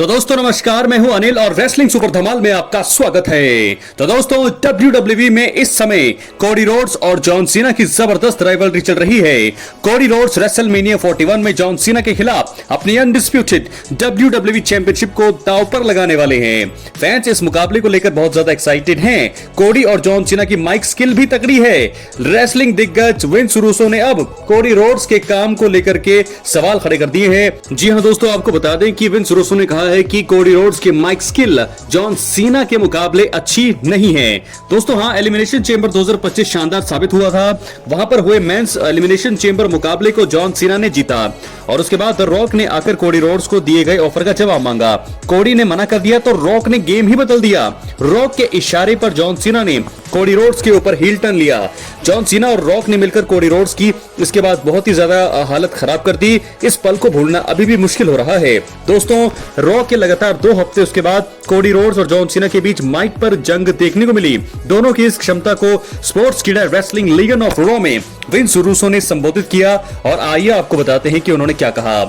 तो दोस्तों नमस्कार, मैं हूं अनिल और रेसलिंग सुपर धमाल में आपका स्वागत है। तो दोस्तों WWE में इस समय कोडी रोड्स और जॉन सीना की जबरदस्त राइवलरी चल रही है। कोडी रोड्स रेसलमेनिया 41 में जॉन सीना के खिलाफ अपनी अनडिस्प्यूटेड WWE चैंपियनशिप को दांव पर लगाने वाले हैं। फैंस इस मुकाबले को लेकर बहुत ज्यादा एक्साइटेड हैं। कोडी और जॉन सीना की माइक स्किल भी तगड़ी है। रेसलिंग दिग्गज विंस रूसो ने अब कोडी रोड्स के काम को लेकर के सवाल खड़े कर दिए हैं। जी हाँ दोस्तों, आपको बता दें कि विंस रूसो ने कहा है कि कोडी रोड्स की माइक स्किल जॉन सीना के मुकाबले अच्छी नहीं है। दोस्तों हाँ, एलिमिनेशन चेंबर 2025 शानदार साबित हुआ था। वहां पर हुए मेंस एलिमिनेशन चेंबर मुकाबले को जॉन सीना ने जीता और उसके बाद रॉक ने आकर कोडी रोड्स को दिए गए ऑफर का जवाब मांगा। कोडी ने मना कर दिया तो रॉक ने गेम ही बदल दिया। रॉक के इशारे पर जॉन सीना ने कोडी रोड्स के ऊपर हील टर्न लिया। जॉन सीना और रॉक ने मिलकर कोडी रोड्स की इसके बाद बहुत ही ज्यादा हालत खराब कर दी। इस पल को भूलना अभी भी मुश्किल हो रहा है। दोस्तों रॉक के लगातार 2 हफ्ते उसके बाद कोडी रोड्स और जॉन सीना के बीच माइक पर जंग देखने को मिली। दोनों की इस क्षमता को स्पोर्ट्स कीड़ा रेसलिंग लीगन ऑफ रॉ में विंस रूसो ने संबोधित किया और आइए आपको बताते हैं कि उन्होंने क्या कहा।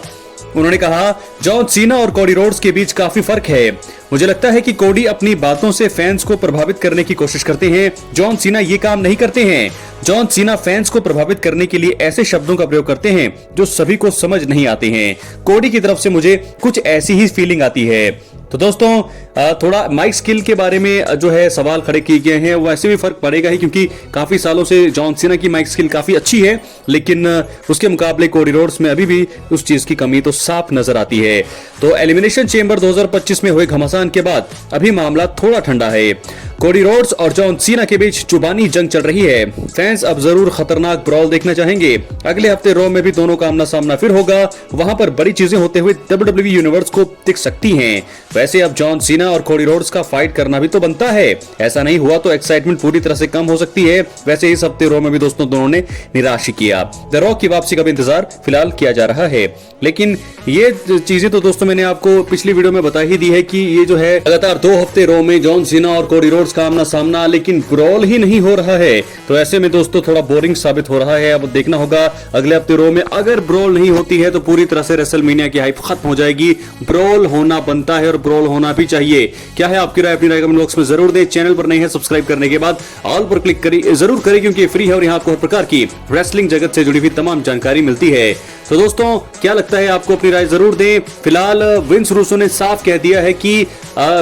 उन्होंने कहा, जॉन सीना और कोडी रोड्स के बीच काफी फर्क है। मुझे लगता है कि कोडी अपनी बातों से फैंस को प्रभावित करने की कोशिश करते हैं। जॉन सीना ये काम नहीं करते हैं। जॉन सीना फैंस को प्रभावित करने के लिए ऐसे शब्दों का प्रयोग करते हैं जो सभी को समझ नहीं आते हैं। कोडी की तरफ से मुझे कुछ ऐसी ही फीलिंग आती है। तो दोस्तों थोड़ा माइक स्किल के बारे में जो है सवाल खड़े किए गए हैं। वैसे भी फर्क पड़ेगा ही क्योंकि काफी सालों से जॉन सीना की माइक स्किल काफी अच्छी है, लेकिन उसके मुकाबले कोडी रोड्स में अभी भी उस चीज की कमी तो साफ नजर आती है। तो एलिमिनेशन चेंबर 2025 में हुए घमासान के बाद अभी मामला थोड़ा ठंडा है। कोडी रोड्स और जॉन सीना के बीच जुबानी जंग चल रही है। फैंस अब जरूर खतरनाक ब्रॉल देखना चाहेंगे। अगले हफ्ते रॉ में भी दोनों का आमना सामना फिर होगा। वहां पर बड़ी चीजें होते हुए WWE यूनिवर्स को दिख सकती हैं। वैसे अब जॉन सीना और कोडी रोड्स का फाइट करना भी तो बनता है। ऐसा नहीं हुआ तो एक्साइटमेंट पूरी तरह से कम हो सकती है। वैसे इस हफ्ते रॉ में भी दोस्तों दोनों ने निराश किया। द रॉक की वापसी का भी इंतजार फिलहाल किया जा रहा है, लेकिन ये चीजें तो दोस्तों मैंने आपको पिछली वीडियो में बता ही दी है कि ये जो है लगातार 2 हफ्ते रॉ में जॉन सीना और कोडी रोड्स का आमना सामना, लेकिन ब्रॉल ही नहीं हो रहा है। तो ऐसे में दोस्तों थोड़ा बोरिंग साबित हो रहा है। अब देखना होगा अगले हफ्ते रॉ में अगर ब्रॉल नहीं होती है तो पूरी तरह से रेसलमेनिया की हाइप खत्म हो जाएगी। ब्रॉल होना बनता है और ब्रॉल होना भी चाहिए। क्या है आपकी राय? अपनी राय कमेंट बॉक्स में जरूर दें। चैनल पर नहीं है सब्सक्राइब करने के बाद ऑल पर क्लिक करिए, जरूर करें क्योंकि फ्री है और यहाँ आपको हर प्रकार की रेसलिंग जगत से जुड़ी हुई तमाम जानकारी मिलती है। तो दोस्तों क्या लगता है आपको? अपनी राय जरूर दें। फिलहाल विंस रूसो ने साफ कह दिया है कि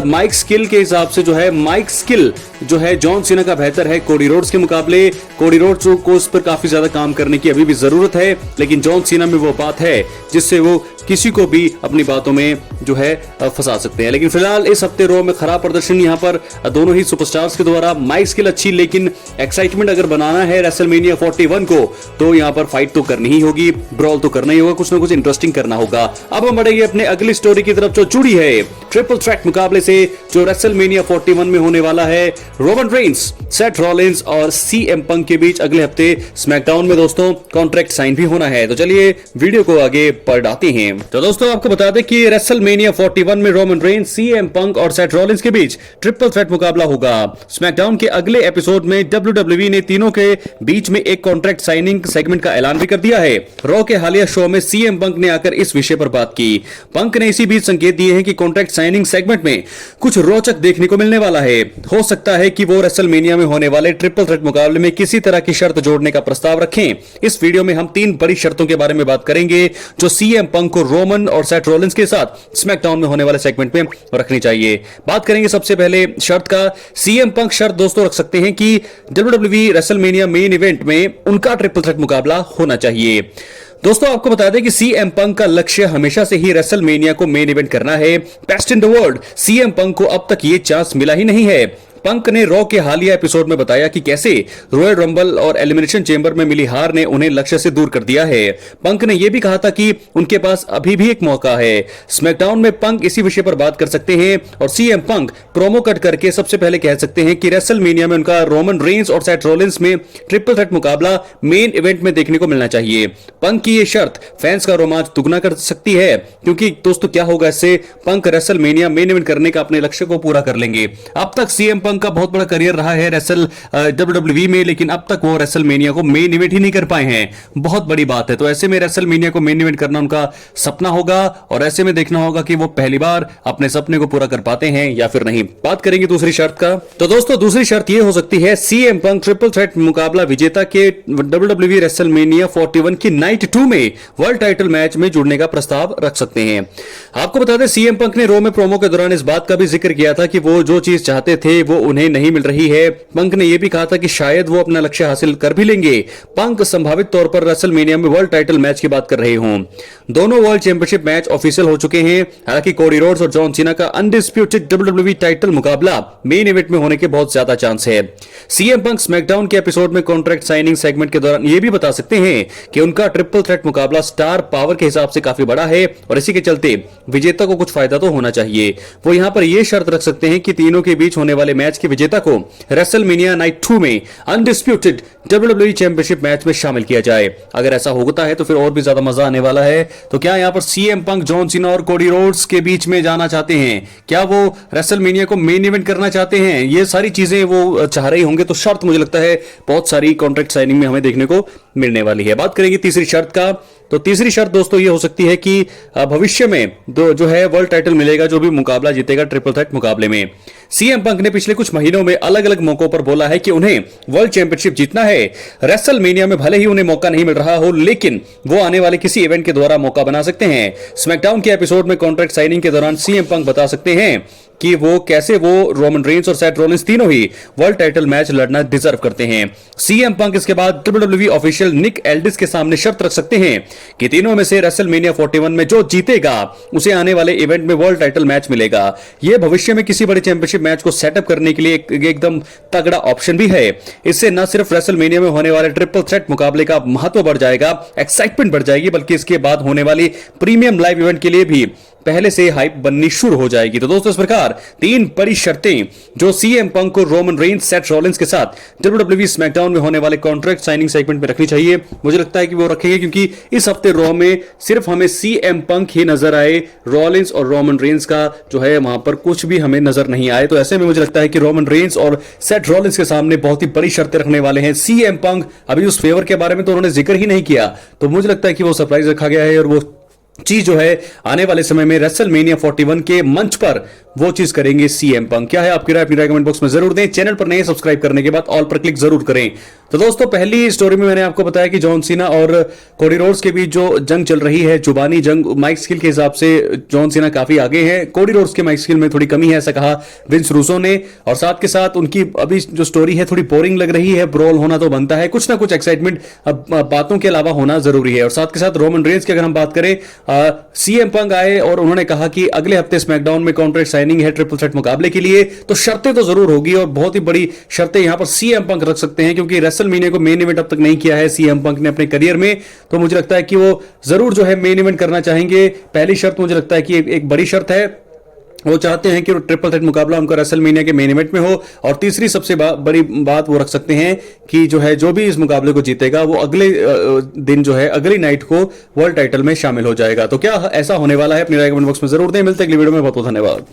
माइक स्किल के हिसाब से जो है माइक स्किल जो है जॉन सीना का बेहतर है कोडी रोड्स के मुकाबले। कोडी रोड्स को उस पर काफी ज्यादा काम करने की अभी भी जरूरत है, लेकिन जॉन सीना में वो बात है जिससे वो किसी को भी अपनी बातों में जो है फंसा सकते हैं। लेकिन फिलहाल इस हफ्ते रॉ में खराब प्रदर्शन यहाँ पर दोनों ही सुपरस्टार्स के द्वारा। माइक स्किल अच्छी, लेकिन एक्साइटमेंट अगर बनाना है रेसलमेनिया 41 को तो यहाँ पर फाइट तो करनी ही होगी, ब्रॉल तो करना ही होगा, कुछ ना कुछ इंटरेस्टिंग करना होगा। अब हम बढ़ेंगे अपने अगली स्टोरी की तरफ जो जुड़ी है ट्रिपल थ्रेट मुकाबले से जो रेसलमेनिया 41 में होने वाला है। रोमन रेंस, सेथ रॉलिंस और CM पंक के बीच अगले हफ्ते स्मैकडाउन में दोस्तों कॉन्ट्रैक्ट साइन भी होना है। तो चलिए वीडियो को आगे बढ़ाते हैं। तो दोस्तों आपको बता दें कि रेसलमेनिया 41 में रोमन रेंस, CM पंक और सेथ रॉलिंस के बीच ट्रिपल थ्रेट मुकाबला होगा। स्मैकडाउन के अगले एपिसोड में WWE ने तीनों के बीच में एक कॉन्ट्रैक्ट साइनिंग सेगमेंट का ऐलान भी कर दिया है। रॉ के हालिया शो में CM पंक ने आकर इस विषय पर बात की। पंक ने इसी बीच संकेत दिए हैं कि कॉन्ट्रैक्ट साइनिंग सेगमेंट में कुछ रोचक देखने को मिलने वाला है। हो सकता है कि वो रेसलमेनिया में होने वाले ट्रिपल थ्रेट मुकाबले में किसी तरह की शर्त जोड़ने का प्रस्ताव रखें। इस वीडियो में हम 3 बड़ी शर्तों के बारे में बात करेंगे जो CM पंक को रोमन और सेथ रॉलिंस के साथ स्मैकडाउन में होने वाले सेगमेंट में रखनी चाहिए। बात करेंगे सबसे पहले शर्त का। CM पंक शर्त दोस्तों रख सकते हैं कि WWE रेसलमेनिया मेन इवेंट में उनका ट्रिपल थ्रेट मुकाबला होना चाहिए। दोस्तों आपको बता दें कि CM पंक का लक्ष्य हमेशा से ही रेसलमेनिया को मेन इवेंट करना है। Best in the world CM पंक को अब तक ये चांस मिला ही नहीं है। पंक ने रॉ के हालिया एपिसोड में बताया कि कैसे रॉयल रंबल और एलिमिनेशन चेंबर में मिली हार ने उन्हें लक्ष्य से दूर कर दिया है। पंक ने यह भी कहा था कि उनके पास अभी भी एक मौका है। स्मैकडाउन में पंक इसी विषय पर बात कर सकते हैं और CM पंक प्रोमो कट करके सबसे पहले कह सकते हैं कि रेसलमेनिया में उनका रोमन रेंस और सेथ रॉलिंस में ट्रिपल थ्रेट मुकाबला मेन इवेंट में देखने को मिलना चाहिए। पंक की यह शर्त फैंस का रोमांच दुगना कर सकती है, क्योंकि दोस्तों क्या होगा इससे? पंक रेसलमेनिया मेन इवेंट करने का अपने लक्ष्य को पूरा कर लेंगे। अब तक CM पंक का बहुत बड़ा करियर रहा है डब्ल्यूडब्ल्यूई में, लेकिन अब तक वो रेसलमेनिया को मेन इवेंट ही नहीं कर पाए हैं। बहुत बड़ी बात है। तो ऐसे में रेसलमेनिया को मेन इवेंट करना उनका सपना होगा और ऐसे में देखना होगा कि वो पहली बार अपने सपने को पूरा कर पाते हैं या फिर नहीं। बात करेंगे दूसरी शर्त का। तो दोस्तों दूसरी शर्त ये हो सकती है सीएम पंक ट्रिपल थ्रेट मुकाबला विजेता के डब्ल्यूडब्ल्यूई रेसलमेनिया 41 की नाइट 2 में वर्ल्ड टाइटल मैच में जुड़ने का प्रस्ताव रख सकते हैं। आपको बता दें सीएम पंक ने रो में प्रोमो के दौरान इस बात का भी जिक्र किया था कि वो जो चीज चाहते थे वो उन्हें नहीं मिल रही है। पंक ने यह भी कहा था कि शायद वो अपना लक्ष्य हासिल कर भी लेंगे। पंक संभावित तौर पर रेसलमेनिया में वर्ल्ड टाइटल मैच की बात कर रहे हों। दोनों वर्ल्ड चैंपियनशिप मैच ऑफिशियल हो चुके हैं। हालांकि कोडी रोड्स और जॉन सीना का अनडिस्प्यूटेड डब्ल्यूडब्ल्यूई टाइटल मुकाबला मेन इवेंट में होने के बहुत ज्यादा चांस है। सीएम पंक स्मैकडाउन के एपिसोड में कॉन्ट्रैक्ट साइनिंग सेगमेंट के दौरान यह भी बता सकते हैं कि उनका ट्रिपल थ्रेट मुकाबला स्टार पावर के हिसाब से काफी बड़ा है और इसी के चलते विजेता को कुछ फायदा तो होना चाहिए। वो यहां पर यह शर्त रख सकते हैं कि तीनों के बीच होने वाले मैच के विजेता को रेसलमेनिया नाइट 2 में अनडिस्प्यूटेड डब्ल्यूडब्ल्यूई चैंपियनशिप मैच में शामिल किया जाए। अगर ऐसा होता है तो फिर और भी ज्यादा मजा आने वाला है। तो क्या यहां पर सीएम पंक जॉन सीना और कोडी रोड्स के बीच में जाना चाहते हैं? क्या वो रेसलमेनिया को मेन इवेंट करना चाहते हैं? ये सारी चीजें वो चाह रहे होंगे। तो शर्त मुझे लगता है बहुत सारी कॉन्ट्रैक्ट साइनिंग में हमें देखने को मिलने वाली है। बात करेंगे तीसरी शर्त का। तो तीसरी शर्त दोस्तों ये हो सकती है कि भविष्य में जो है वर्ल्ड टाइटल मिलेगा जो भी मुकाबला जीतेगा ट्रिपल थ्रेट मुकाबले में। सीएम पंक ने पिछले कुछ महीनों में अलग अलग मौकों पर बोला है कि उन्हें वर्ल्ड चैंपियनशिप जीतना है। रेसलमेनिया में भले ही उन्हें मौका नहीं मिल रहा हो, लेकिन वो आने वाले किसी इवेंट के द्वारा मौका बना सकते हैं। स्मैकडाउन के एपिसोड में कॉन्ट्रैक्ट साइनिंग के दौरान सीएम पंक बता सकते हैं कि वो कैसे रोमन रेंस और सेथ रॉलिंस तीनों ही वर्ल्ड टाइटल मैच लड़ना डिजर्व करते हैं। सीएम पंक इसके बाद डब्ल्यूडब्ल्यूई ऑफिशियल निक एल्डिस के सामने शर्त रख सकते हैं कि तीनों में से रेसलमेनिया 41 में जो जीतेगा उसे आने वाले इवेंट में वर्ल्ड टाइटल मैच मिलेगा। यह भविष्य में किसी बड़े चैंपियनशिप मैच को सेटअप करने के लिए एकदम तगड़ा ऑप्शन भी है। इससे न सिर्फ रेसलमेनिया में होने वाले ट्रिपल थ्रेट मुकाबले का महत्व बढ़ जाएगा, एक्साइटमेंट बढ़ जाएगी, बल्कि इसके बाद होने वाली प्रीमियम लाइव इवेंट के लिए भी पहले से हाइप बननी शुरू हो जाएगी। तो दोस्तों इस प्रकार तीन बड़ी शर्तें जो सीएम पंक को रोमन रेंस सेथ रॉलिंस के साथ डब्ल्यूडब्ल्यूई स्मैकडाउन में होने वाले कॉन्ट्रैक्ट साइनिंग सेगमेंट में रखनी चाहिए। मुझे लगता है कि वो रखेंगे क्योंकि इस हफ्ते रॉ में सिर्फ हमें सीएम पंक ही नजर आए, रॉलिंस और रोमन रेंस का जो है वहां पर कुछ भी हमें नजर नहीं आए। तो ऐसे में मुझे लगता है कि रोमन रेंस और सेथ रॉलिंस के सामने बहुत ही बड़ी शर्तें रखने वाले हैं सीएम पंक। अभी उस फेवर के बारे में तो उन्होंने जिक्र ही नहीं किया, तो मुझे लगता है कि वो सरप्राइज रखा गया है और वो चीज जो है आने वाले समय में रेसलमेनिया 41 के मंच पर वो चीज करेंगे सीएम पंक। क्या है आपकी राय? अपनी राय कमेंट बॉक्स में जरूर दें। चैनल पर नए सब्सक्राइब करने के बाद ऑल पर क्लिक जरूर करें। तो दोस्तों पहली स्टोरी में मैंने आपको बताया कि जॉन सीना और कोडी रोड्स के बीच जो जंग चल रही है, जुबानी जंग, माइक स्किल के हिसाब से जॉन सीना काफी आगे हैं, कोडी रोड्स के माइक स्किल में थोड़ी कमी है, ऐसा कहा विंस रूसो ने। और साथ के साथ उनकी अभी जो स्टोरी है थोड़ी बोरिंग लग रही है। ब्रोल होना तो बनता है, कुछ ना कुछ एक्साइटमेंट बातों के अलावा होना जरूरी है। और साथ के साथ रोमन रेंस की अगर हम बात करें, सीएम पंक आए और उन्होंने कहा कि अगले हफ्ते स्मैकडाउन में कॉन्ट्रैक्ट साइनिंग है ट्रिपल थ्रेट मुकाबले के लिए। तो शर्तें तो जरूर होगी और बहुत ही बड़ी शर्तें यहां पर सीएम पंक रख सकते हैं क्योंकि रेसलमेनिया को मेन इवेंट अब तक नहीं किया है सीएम पंक ने अपने करियर में। तो मुझे लगता है कि वो जरूर जो है मेन इवेंट करना चाहेंगे। पहली शर्त मुझे लगता है कि एक बड़ी शर्त है, वो चाहते हैं कि ट्रिपल थ्रेट मुकाबला उनका रेसलमेनिया के मेन इवेंट में हो। और तीसरी सबसे बड़ी बात वो रख सकते हैं कि जो है जो भी इस मुकाबले को जीतेगा वो अगले दिन जो है अगली नाइट को वर्ल्ड टाइटल में शामिल हो जाएगा। तो क्या ऐसा होने वाला है? अपनी राय कमेंट बॉक्स में जरूर दें। मिलते हैं अगली वीडियो में। बहुत बहुत धन्यवाद।